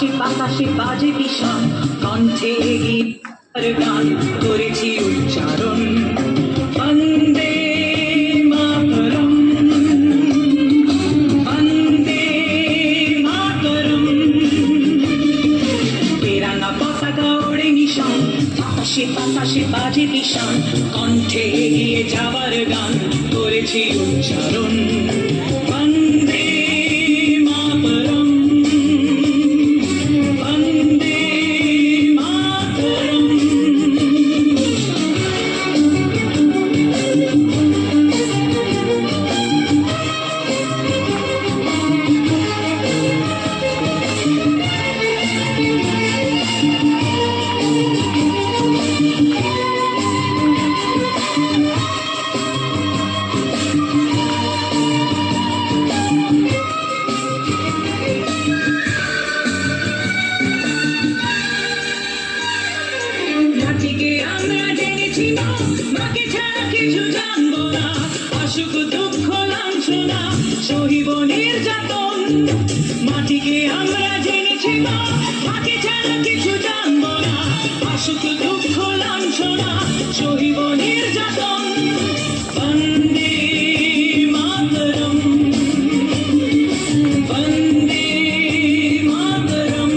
বাতাসে বাতাসে বাজে বিষণ, কণ্ঠে এগিয়ে গান করেছি উচ্চারণ। বন্দে মাতরম, বন্দে মাতরম। তেরাঙ্গা পতাকা ওড়ে নিশান, বাতাসে বাতাসে বাজে বিষণ, কণ্ঠে এগিয়ে যাবার গান করেছি উচ্চারণ। বন্দে মাতরম, বন্দে মাতরম। মাটিকে আমরা জেনেছি না, মাকে ছাড়া কিছু জানবো না। আসুক দুঃখ লাঞ্ছনা, সহিব নির্যাতন। মাটিকে আমরা জেনেছি না, মাকে ছাড়া কিছু জানবো না। আসুক দুঃখ লাঞ্ছনা, সহিব নির্যাতন। বন্দে মাতরম, বন্দে মাতরম।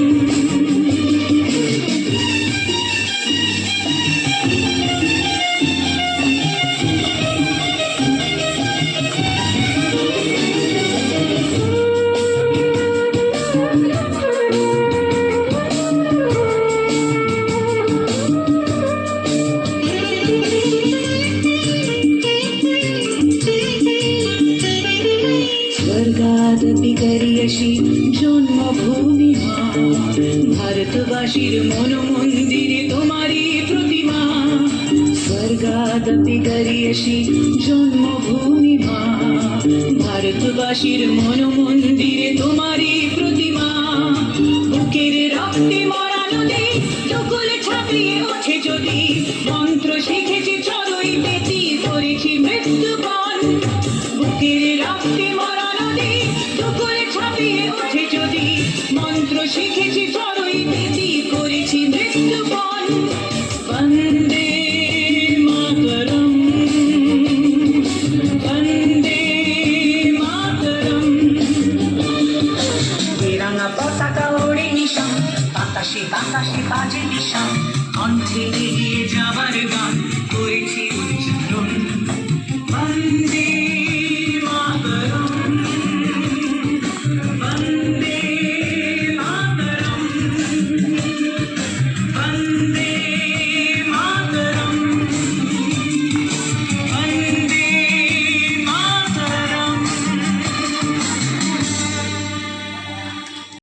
স্বর্গাদপি করিয়সি জন্মভূমি মা, ভারতবাসীর মন মন্দিরে তোমারই প্রতিমা। স্বর্গাদপি করিয়সি জন্মভূমি মা, ভারতবাসীর মন মন্দিরে তোমারই প্রতিমা। বুকের রক্তে মরা নদী টুকুলে ছাপিয়ে ওঠে যদি, মন্ত্র শিখেছি চড়ুই বেটি করেছি মৃত্যুপণ। বুকের রক্তে মরা নদী টুকুলে ছাপিয়ে ওঠে যদি, মন্ত্র শিখেছি চড়ুই বেটি করেছি মৃত্যুপণ। বন্দে মাতরম, বন্দে মাতরম। তেরাঙ্গা পতাকা ওড়ে নিশান, বাতাসে বাতাসে বাজে বিষণ, কণ্ঠে এগিয়ে যাবার গান করেছি উচ্চারণ। বন্দে